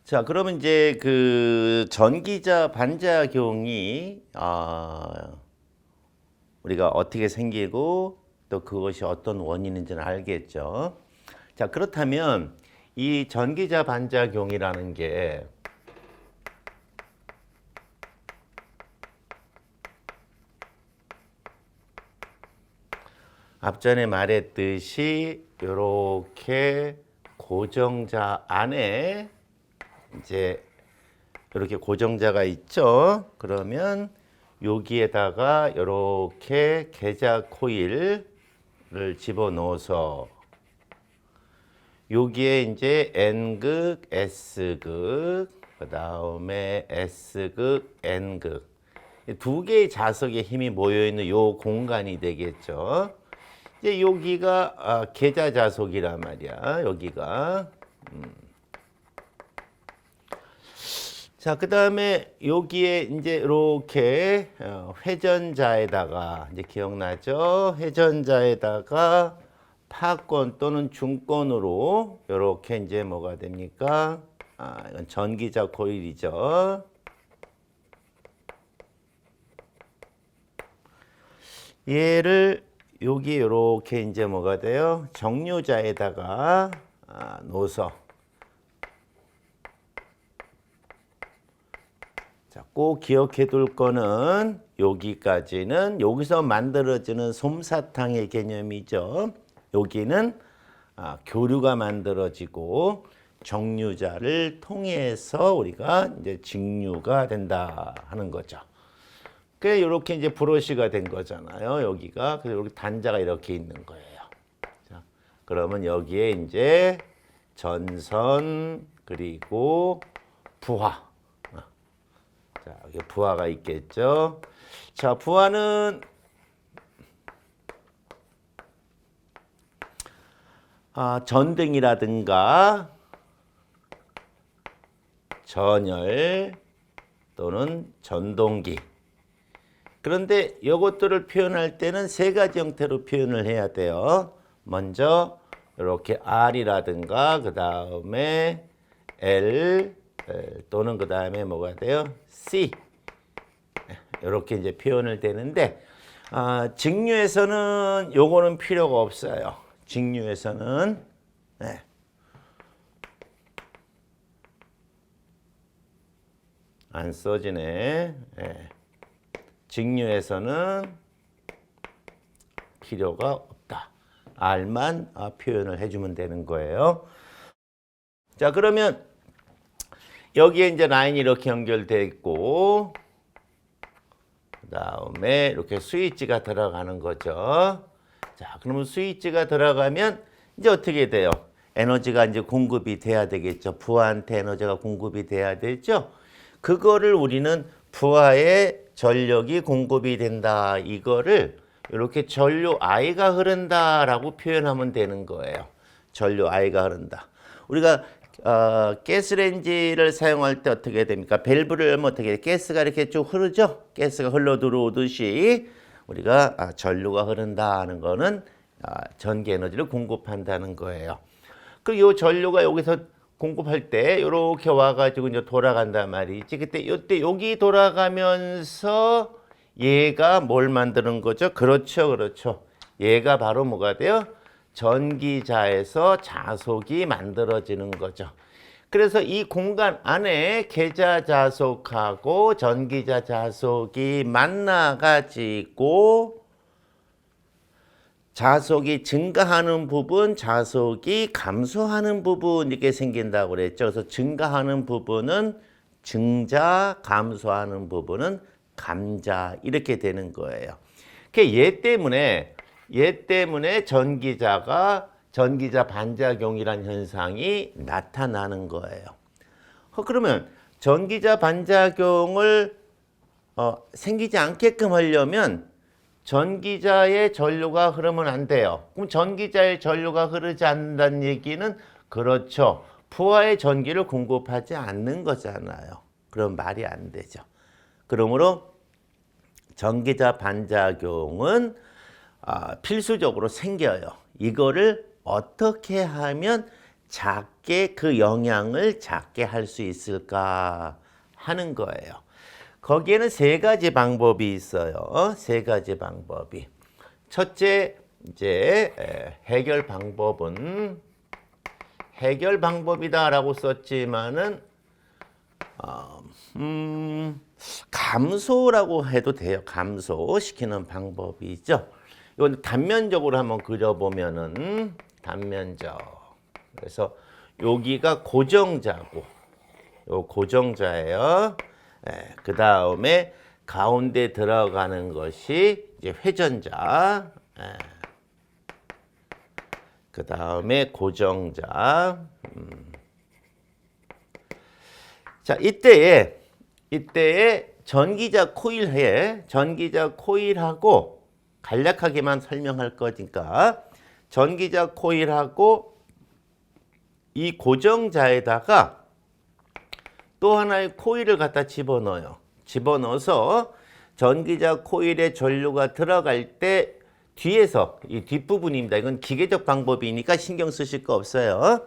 자, 그러면 이제 그 전기자 반작용이 우리가 어떻게 생기고 또 그것이 어떤 원인인지는 알겠죠. 자, 그렇다면 이 전기자 반작용이라는 게 앞전에 말했듯이 이렇게 고정자 안에 이제 이렇게 고정자가 있죠. 그러면 여기에다가 이렇게 계좌 코일을 집어넣어서 여기에 이제 N극, S극, 그 다음에 S극, N극 두 개의 자석의 힘이 모여 있는 요 공간이 되겠죠. 이제 여기가 계좌 자석이란 말이야. 여기가. 자, 그 다음에 여기에 이제 이렇게 회전자에다가 이제 기억나죠? 회전자에다가 파권 또는 중권으로 이렇게 이제 뭐가 됩니까? 이건 전기자 코일이죠. 얘를 여기 이렇게 이제 뭐가 돼요? 정류자에다가 놓아서 자, 꼭 기억해 둘 거는 여기까지는 여기서 만들어지는 솜사탕의 개념이죠. 여기는 교류가 만들어지고 정류자를 통해서 우리가 이제 직류가 된다 하는 거죠. 그래 이렇게 이제 브러쉬가 된 거잖아요. 여기가 그래서 여기 단자가 이렇게 있는 거예요. 자, 그러면 여기에 이제 전선 그리고 부하. 자, 여기 부하가 있겠죠. 자, 부하는 전등이라든가 전열 또는 전동기. 그런데 이것들을 표현할 때는 세 가지 형태로 표현을 해야 돼요. 먼저 이렇게 R이라든가 그 다음에 L 또는 그 다음에 뭐가 돼요? C 이렇게 이제 표현을 되는데 직류에서는 요거는 필요가 없어요. 직류에서는 안 써지네. 직류에서는 필요가 없다. R만 표현을 해주면 되는 거예요. 자, 그러면 여기에 이제 라인이 이렇게 연결되어 있고 그 다음에 이렇게 스위치가 들어가는 거죠. 자, 그러면 스위치가 들어가면 이제 어떻게 돼요? 에너지가 이제 공급이 돼야 되겠죠. 부하한테 에너지가 공급이 돼야 되죠. 그거를 우리는 부하에 전력이 공급이 된다. 이거를 이렇게 전류 I가 흐른다라고 표현하면 되는 거예요. 전류 I가 흐른다. 우리가 가스레인지를 사용할 때 어떻게 됩니까? 밸브를 열면 어떻게 돼요? 가스가 이렇게 쭉 흐르죠? 가스가 흘러 들어오듯이 우리가 전류가 흐른다는 거는 전기 에너지를 공급한다는 거예요. 그리고 이 전류가 여기서 공급할 때 이렇게 와가지고 이제 돌아간단 말이지. 그때 이때 여기 돌아가면서 얘가 뭘 만드는 거죠? 그렇죠, 그렇죠. 얘가 바로 뭐가 돼요? 전기자에서 자속이 만들어지는 거죠. 그래서 이 공간 안에 계좌 자속하고 전기자 자속이 만나가지고 자속이 증가하는 부분, 자속이 감소하는 부분 이렇게 생긴다고 그랬죠. 그래서 증가하는 부분은 증자, 감소하는 부분은 감자 이렇게 되는 거예요. 얘 때문에 전기자 반작용이라는 현상이 나타나는 거예요. 그러면 전기자 반작용을 생기지 않게끔 하려면 전기자의 전류가 흐르면 안 돼요. 그럼 전기자의 전류가 흐르지 않는다는 얘기는 그렇죠. 부하의 전기를 공급하지 않는 거잖아요. 그럼 말이 안 되죠. 그러므로 전기자 반작용은 필수적으로 생겨요. 이거를 어떻게 하면 작게 작게 그 영향을 작게 할 수 있을까 하는 거예요. 거기에는 세 가지 방법이 있어요. 세 가지 방법이. 첫째, 이제 해결 방법이다라고 썼지만은 감소라고 해도 돼요. 감소시키는 방법이죠. 이건 단면적으로 한번 그려보면은 단면적. 그래서 여기가 고정자고, 요 고정자예요. 그 다음에 가운데 들어가는 것이 이제 회전자. 그 다음에 고정자. 자, 이때에 전기자 코일하고 간략하게만 설명할 거니까 전기자 코일하고 이 고정자에다가 또 하나의 코일을 갖다 집어넣어요. 집어넣어서 전기자 코일에 전류가 들어갈 때 뒤에서 이 뒷부분입니다. 이건 기계적 방법이니까 신경 쓰실 거 없어요.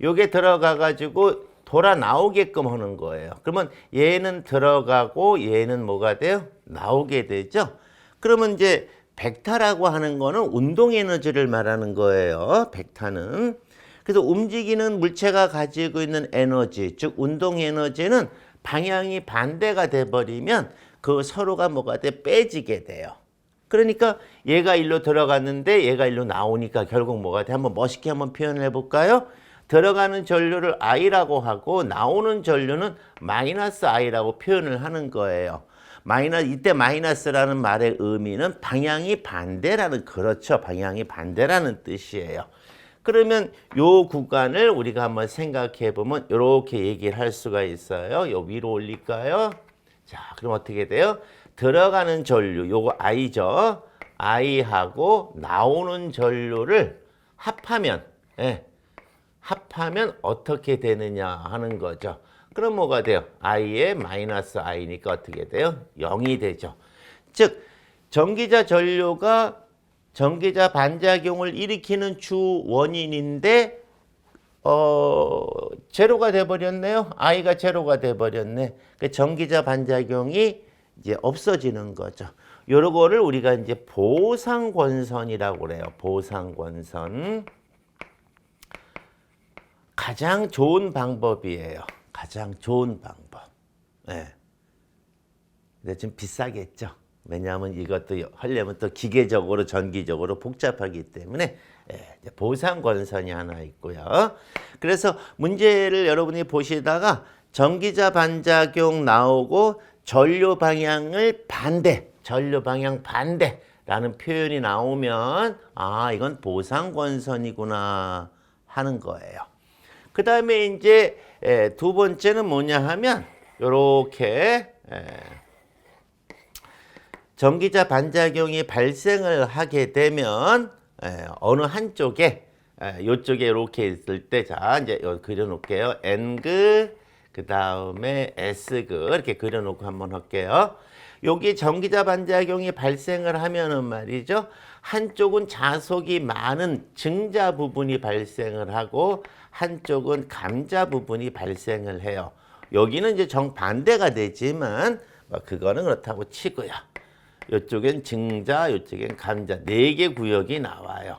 요게 들어가 가지고 돌아 나오게끔 하는 거예요. 그러면 얘는 들어가고 얘는 뭐가 돼요? 나오게 되죠. 그러면 이제 벡터라고 하는 거는 운동 에너지를 말하는 거예요. 벡터는. 그래서 움직이는 물체가 가지고 있는 에너지, 즉 운동 에너지는 방향이 반대가 돼 버리면 그 서로가 뭐가 돼? 빼지게 돼요. 그러니까 얘가 일로 들어갔는데 얘가 일로 나오니까 결국 뭐가 돼? 한번 멋있게 한번 표현을 해볼까요? 들어가는 전류를 I라고 하고 나오는 전류는 마이너스 I라고 표현을 하는 거예요. 이때 마이너스라는 말의 의미는 방향이 반대라는, 그렇죠. 방향이 반대라는 뜻이에요. 그러면 요 구간을 우리가 한번 생각해 보면 이렇게 얘기를 할 수가 있어요. 요 위로 올릴까요? 자, 그럼 어떻게 돼요? 들어가는 전류, 요거 I죠. I하고 나오는 전류를 합하면, 합하면 어떻게 되느냐 하는 거죠. 그럼 뭐가 돼요? I에 마이너스 I니까 어떻게 돼요? 0이 되죠. 즉, 전기자 전류가 전기자 반작용을 일으키는 주 원인인데 제로가 돼버렸네요. I가 제로가 돼버렸네. 그 전기자 반작용이 이제 없어지는 거죠. 요거를 우리가 이제 보상권선이라고 그래요. 보상권선. 가장 좋은 방법이에요. 가장 좋은 방법. 근데 좀 비싸겠죠. 왜냐하면 이것도 하려면 또 기계적으로 전기적으로 복잡하기 때문에 보상권선이 하나 있고요. 그래서 문제를 여러분이 보시다가 전기자 반작용 나오고 전류 방향 반대라는 표현이 나오면 이건 보상권선이구나 하는 거예요. 그 다음에 이제 두 번째는 뭐냐 하면 요렇게 전기자 반작용이 발생을 하게 되면 어느 한쪽에 요쪽에 이렇게 있을 때, 자 이제 그려 놓을게요. N극 그 다음에 S극 이렇게 그려 놓고 한번 할게요. 여기 전기자 반작용이 발생을 하면은 말이죠, 한쪽은 자속이 많은 증자 부분이 발생을 하고 한쪽은 감자 부분이 발생을 해요. 여기는 이제 정반대가 되지만 그거는 그렇다고 치고요. 이쪽엔 증자, 이쪽엔 감자, 4개 구역이 나와요.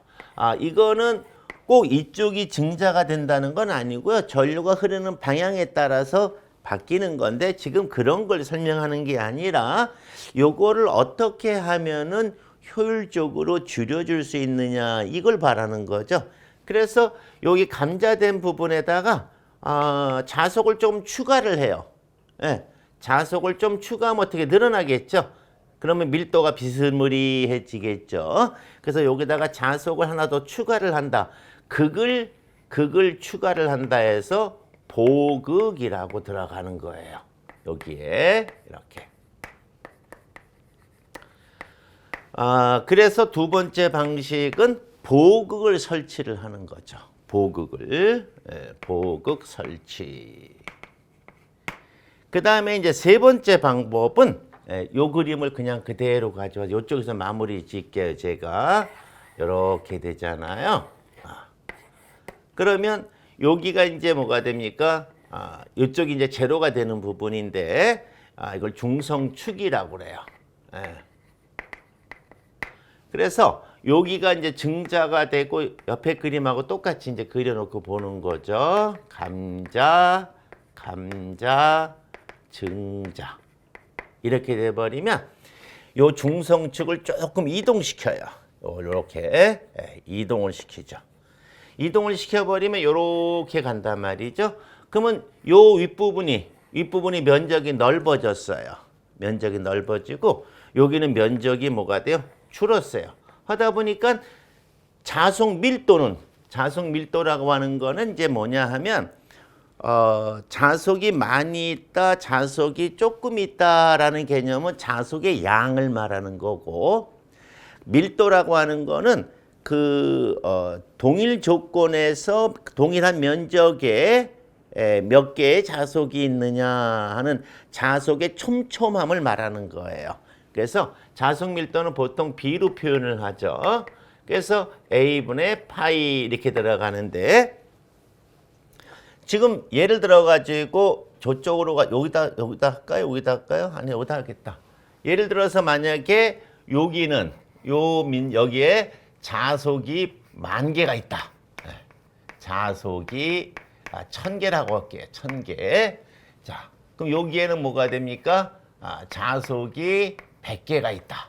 이거는 꼭 이쪽이 증자가 된다는 건 아니고요. 전류가 흐르는 방향에 따라서 바뀌는 건데 지금 그런 걸 설명하는 게 아니라 요거를 어떻게 하면은 효율적으로 줄여줄 수 있느냐, 이걸 바라는 거죠. 그래서 여기 감자된 부분에다가 자속을 좀 추가를 해요. 자속을 좀 추가하면 어떻게 늘어나겠죠. 그러면 밀도가 비스무리해지겠죠. 그래서 여기다가 자속을 하나 더 추가를 한다. 극을 추가를 한다 해서 보극이라고 들어가는 거예요. 여기에 이렇게. 그래서 두 번째 방식은 보극을 설치를 하는 거죠. 보극 설치. 그 다음에 이제 세 번째 방법은 요 그림을 그냥 그대로 가져와 이쪽에서 마무리 짓게요. 제가 이렇게 되잖아요. 그러면 여기가 이제 뭐가 됩니까? 이쪽이 이제 제로가 되는 부분인데, 이걸 중성축이라고 그래요. 예. 그래서 여기가 이제 증자가 되고 옆에 그림하고 똑같이 이제 그려놓고 보는 거죠. 감자, 증자. 이렇게 돼버리면 요 중성축을 조금 이동시켜요. 이렇게 이동을 시키죠. 이동을 시켜버리면 이렇게 간단 말이죠. 그러면 요 윗부분이 면적이 넓어졌어요. 면적이 넓어지고 여기는 면적이 뭐가 돼요? 줄었어요. 하다 보니까 자속 밀도라고 하는 거는 이제 뭐냐 하면 자속이 많이 있다, 자속이 조금 있다라는 개념은 자속의 양을 말하는 거고, 밀도라고 하는 거는 동일 조건에서 동일한 면적에 몇 개의 자속이 있느냐 하는 자속의 촘촘함을 말하는 거예요. 그래서 자속 밀도는 보통 B로 표현을 하죠. 그래서 A분의 파이 이렇게 들어가는데, 지금 예를 들어 가지고 저쪽으로 여기다 할까요? 여기다 할까요? 아니, 여기다 하겠다. 예를 들어서 만약에 여기는 여기에 자속이 10,000개가 있다. 자속이 1,000개라고 할게요. 1,000개. 자, 그럼 여기에는 뭐가 됩니까? 자속이 100개가 있다.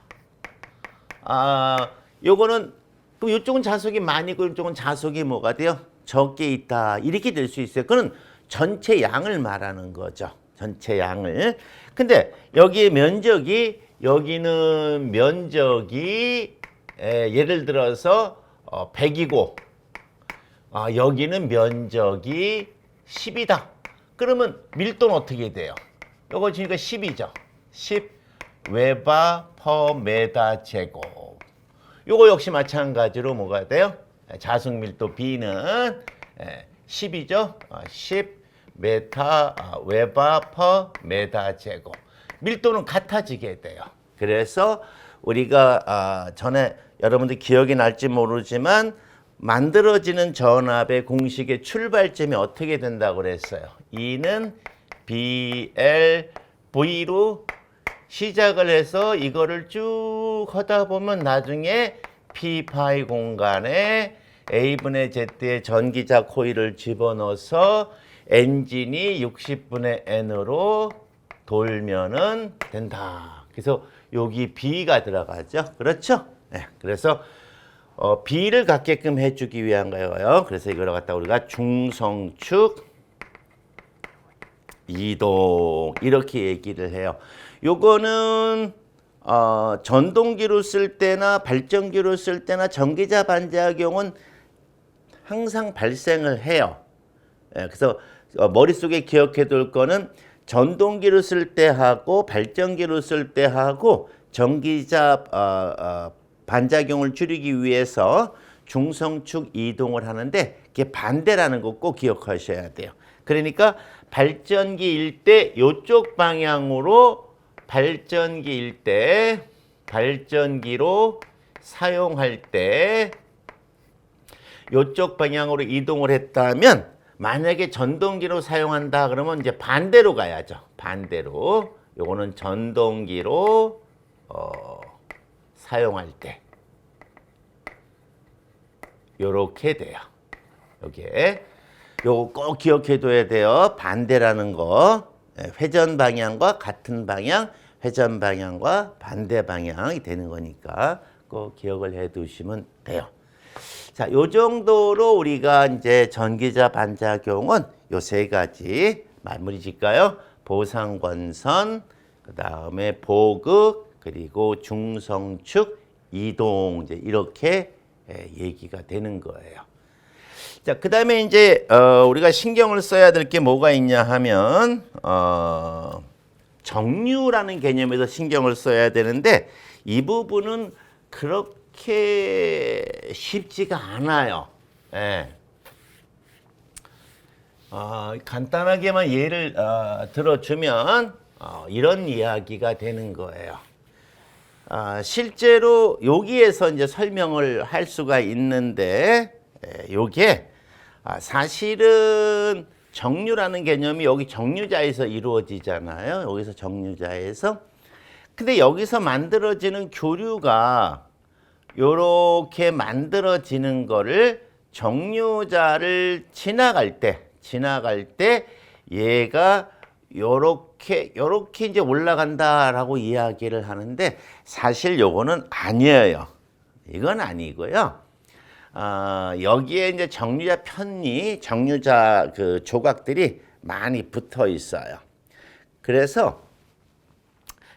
요거는 그럼 이쪽은 자속이 많이고 이쪽은 자속이 뭐가 돼요? 적게 있다. 이렇게 될 수 있어요. 그건 전체 양을 말하는 거죠. 전체 양을. 근데 여기에 여기는 면적이 예를 들어서 100이고 여기는 면적이 10이다. 그러면 밀도는 어떻게 돼요? 요거 지금 10이죠. 10 웨바 퍼 메다 제곱. 요거 역시 마찬가지로 뭐가 돼요? 자속 밀도 B는 10이죠. 10 메타 웨바 퍼 메다 제곱. 밀도는 같아지게 돼요. 그래서 우리가 전에 여러분들 기억이 날지 모르지만 만들어지는 전압의 공식의 출발점이 어떻게 된다고 그랬어요? E는 BLV로 시작을 해서 이거를 쭉 하다 보면 나중에 P 파이 공간에 A분의 Z의 전기자 코일을 집어넣어서 엔진이 60분의 N으로 돌면은 된다. 그래서 여기 B가 들어가죠. 그렇죠? 네. 그래서 B를 갖게끔 해주기 위한 거예요. 그래서 이걸 갖다 우리가 중성축 이동 이렇게 얘기를 해요. 요거는 전동기로 쓸 때나 발전기로 쓸 때나 전기자 반작용은 항상 발생을 해요. 그래서 머릿속에 기억해 둘 거는 전동기로 쓸 때 하고 발전기로 쓸 때 하고 전기자 반작용을 줄이기 위해서 중성축 이동을 하는데 그게 반대라는 거 꼭 기억하셔야 돼요. 그러니까 발전기일 때 이쪽 방향으로 발전기로 사용할 때 이쪽 방향으로 이동을 했다면 만약에 전동기로 사용한다 그러면 이제 반대로 가야죠. 반대로. 요거는 전동기로 사용할 때 요렇게 돼요. 여기에 요거 꼭 기억해 둬야 돼요. 반대라는 거. 회전 방향과 같은 방향, 회전 방향과 반대 방향이 되는 거니까 꼭 기억을 해 두시면 돼요. 자, 요 정도로 우리가 이제 전기자 반작용은 요 세 가지 마무리 짓까요? 보상권선, 그 다음에 보극, 그리고 중성축, 이동, 이제 이렇게 얘기가 되는 거예요. 자, 그 다음에 이제, 우리가 신경을 써야 될 게 뭐가 있냐 하면, 정류라는 개념에서 신경을 써야 되는데, 이 부분은 그렇게 쉽지가 않아요. 예. 간단하게만 예를 들어주면, 이런 이야기가 되는 거예요. 실제로 여기에서 이제 설명을 할 수가 있는데, 요게 사실은 정류라는 개념이 여기 정류자에서 이루어지잖아요. 여기서 정류자에서. 근데 여기서 만들어지는 교류가 요렇게 만들어지는 거를 정류자를 지나갈 때 얘가 요렇게 이제 올라간다라고 이야기를 하는데 사실 요거는 아니에요. 이건 아니고요. 여기에 이제 정류자 편이 정류자 그 조각들이 많이 붙어 있어요. 그래서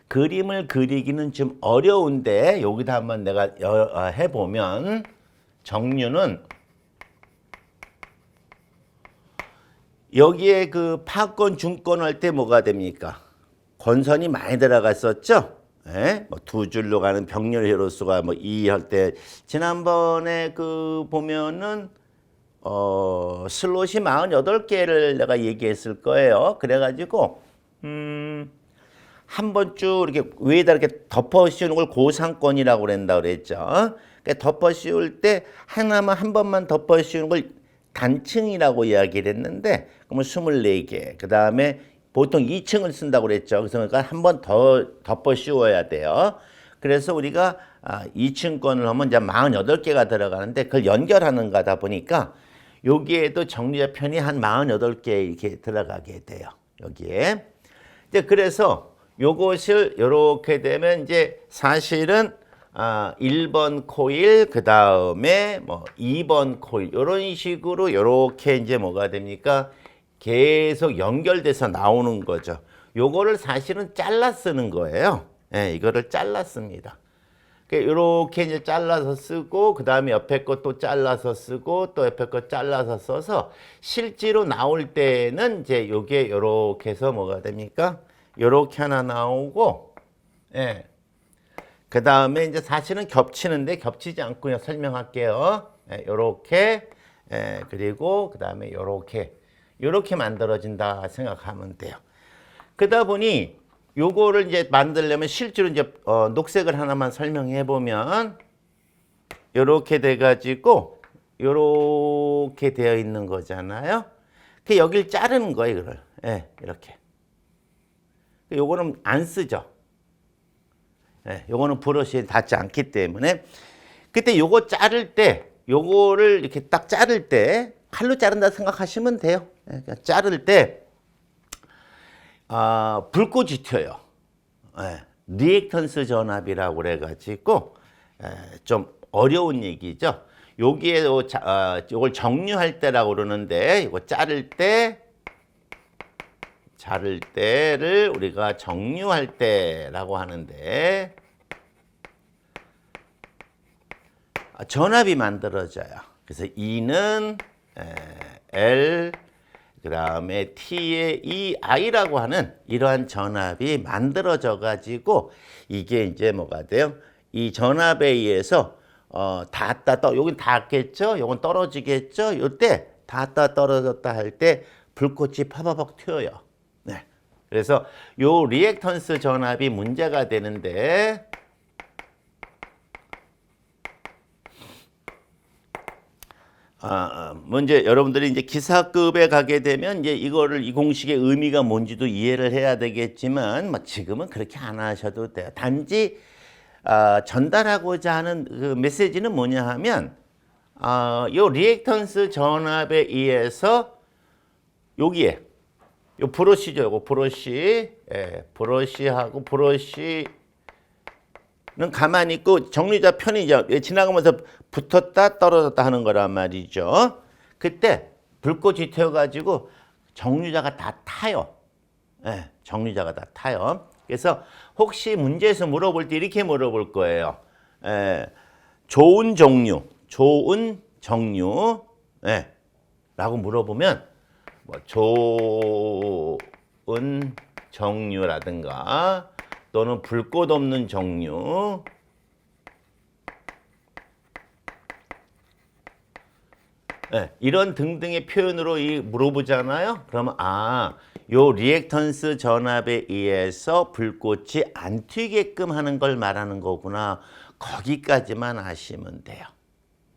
그림을 그리기는 좀 어려운데 여기다 한번 내가 해보면 정류는 여기에 그 파권 중권 할 때 뭐가 됩니까? 권선이 많이 들어갔었죠. 예? 뭐 두 줄로 가는 병렬 회로수가 뭐 2 할 때 지난번에 그 보면은 슬롯이 48개를 내가 얘기했을 거예요. 그래가지고 한 번 쭉 이렇게 위에다 이렇게 덮어 씌우는 걸 고상권이라고 그랬다 그랬죠. 그러니까 덮어 씌울 때 하나만 한 번만 덮어 씌우는 걸 단층이라고 이야기를 했는데 그러면 24개. 그다음에 보통 2층을 쓴다고 그랬죠. 그래서 한 번 더 덮어 씌워야 돼요. 그래서 우리가 2층권을 하면 이제 48개가 들어가는데 그걸 연결하는 거다 보니까 여기에도 정류자 편이 한 48개 이렇게 들어가게 돼요. 여기에. 이제 그래서 요것을 이렇게 되면 이제 사실은 1번 코일 그다음에 뭐 2번 코일 이런 식으로 이렇게 이제 뭐가 됩니까? 계속 연결돼서 나오는 거죠. 요거를 사실은 잘라 쓰는 거예요. 예, 이거를 잘라 씁니다. 이렇게 이제 잘라서 쓰고 그다음에 옆에 것도 잘라서 쓰고 또 옆에 것 잘라서 써서 실제로 나올 때는 이제 요게 이렇게 해서 뭐가 됩니까? 요렇게 하나 나오고, 예. 그 다음에 이제 사실은 겹치는데 겹치지 않고 그냥 설명할게요. 예, 요렇게, 예, 그리고 그 다음에 요렇게 만들어진다 생각하면 돼요. 그러다 보니 요거를 이제 만들려면 실제로 이제 녹색을 하나만 설명해 보면 요렇게 돼가지고 요렇게 되어 있는 거잖아요. 그 여길 자르는 거예요, 이거를. 예, 이렇게. 요거는 안 쓰죠. 예, 요거는 브러쉬에 닿지 않기 때문에 그때 요거 자를 때 요거를 이렇게 딱 자를 때 칼로 자른다 생각하시면 돼요. 예, 자를 때 불꽃이 튀어요. 예, 리액턴스 전압이라고 그래가지고 좀 어려운 얘기죠. 여기에 요걸 정류할 때라고 그러는데 이거 자를 때를 우리가 정류할 때라고 하는데 전압이 만들어져요. 그래서 E는 L 그 다음에 T의 EI라고 하는 이러한 전압이 만들어져 가지고 이게 이제 뭐가 돼요? 이 전압에 의해서 여긴 닿겠죠? 요건 떨어지겠죠? 요때 닿았다 떨어졌다 할 때 불꽃이 파바박 튀어요. 네. 그래서 요 리액턴스 전압이 문제가 되는데 먼저 여러분들이 이제 기사급에 가게 되면 이제 이 공식의 의미가 뭔지도 이해를 해야 되겠지만 지금은 그렇게 안 하셔도 돼요. 단지 전달하고자 하는 그 메시지는 뭐냐 하면 요 리액턴스 전압에 의해서 여기에 요 브러쉬죠. 요거 브러쉬. 예, 브러쉬하고 브러쉬는 가만히 있고 정류자 편이 지나가면서 붙었다 떨어졌다 하는 거란 말이죠. 그때 불꽃이 튀어가지고 정류자가 다 타요. 예, 정류자가 다 타요. 그래서 혹시 문제에서 물어볼 때 이렇게 물어볼 거예요. 좋은 정류, 예, 라고 물어보면 뭐 좋은 정류라든가 또는 불꽃 없는 정류 네, 이런 등등의 표현으로 물어보잖아요. 그러면 요 리액턴스 전압에 의해서 불꽃이 안 튀게끔 하는 걸 말하는 거구나. 거기까지만 아시면 돼요.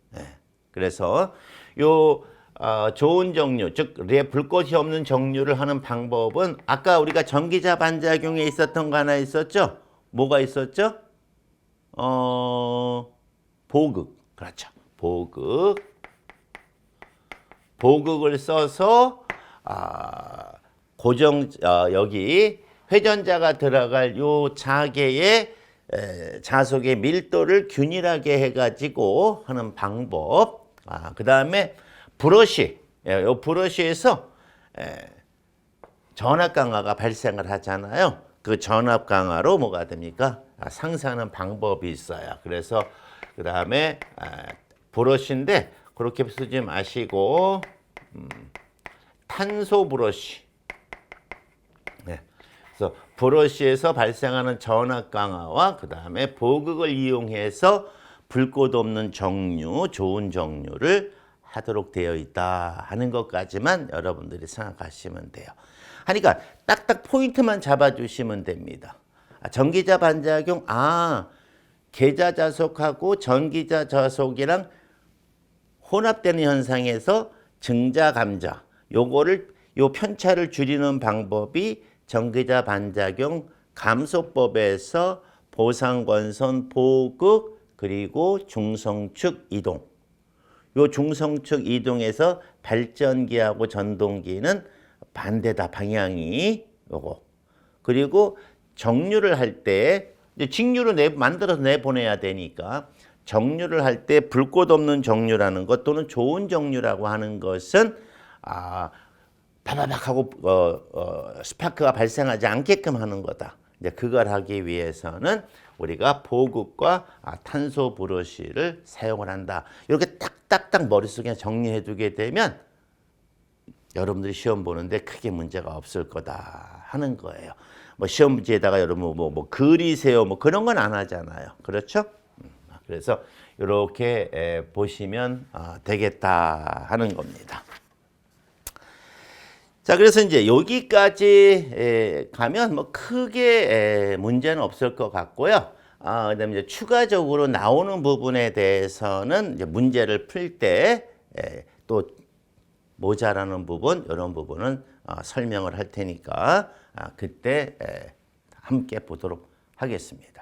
네, 그래서 요 좋은 정류, 즉 불꽃이 없는 정류를 하는 방법은 아까 우리가 전기자 반작용에 있었던 거 하나 있었죠? 뭐가 있었죠? 보극. 그렇죠. 보극을 써서 여기 회전자가 들어갈 요 자개의 자속의 밀도를 균일하게 해가지고 하는 방법. 그 다음에 브러쉬. 요 브러쉬에서 전압 강화가 발생을 하잖아요. 그 전압 강화로 뭐가 됩니까? 상쇄하는 방법이 있어요. 그래서 그 다음에 브러쉬인데 그렇게 쓰지 마시고 탄소 브러쉬. 네. 그래서 브러쉬에서 발생하는 전압 강화와 그 다음에 보극을 이용해서 불꽃 없는 정류, 좋은 정류를 하도록 되어 있다 하는 것까지만 여러분들이 생각하시면 돼요. 하니까 딱딱 포인트만 잡아주시면 됩니다. 전기자 반작용, 계자 자속하고 전기자 자속이랑 혼합되는 현상에서 증자 감자, 요 편차를 줄이는 방법이 전기자 반작용 감소법에서 보상권선 보극 그리고 중성축 이동. 요 중성축 이동에서 발전기하고 전동기는 반대다, 방향이 요거. 그리고 정류를 할 때 직류를 만들어서 내보내야 되니까 정류를 할 때 불꽃 없는 정류라는 것 또는 좋은 정류라고 하는 것은 바바박 하고 스파크가 발생하지 않게끔 하는 거다. 이제 그걸 하기 위해서는 우리가 보극과 탄소 브러쉬를 사용을 한다. 이렇게 딱딱딱 머릿속에 정리해 두게 되면 여러분들이 시험 보는데 크게 문제가 없을 거다 하는 거예요. 뭐 시험 문제에다가 여러분 뭐 그리세요 뭐 그런 건 안 하잖아요. 그렇죠? 그래서 이렇게 보시면 되겠다 하는 겁니다. 자, 그래서 이제 여기까지 가면 뭐 크게 문제는 없을 것 같고요. 그다음에 이제 추가적으로 나오는 부분에 대해서는 이제 문제를 풀 때 또 모자라는 부분, 이런 부분은 설명을 할 테니까 그때 함께 보도록 하겠습니다.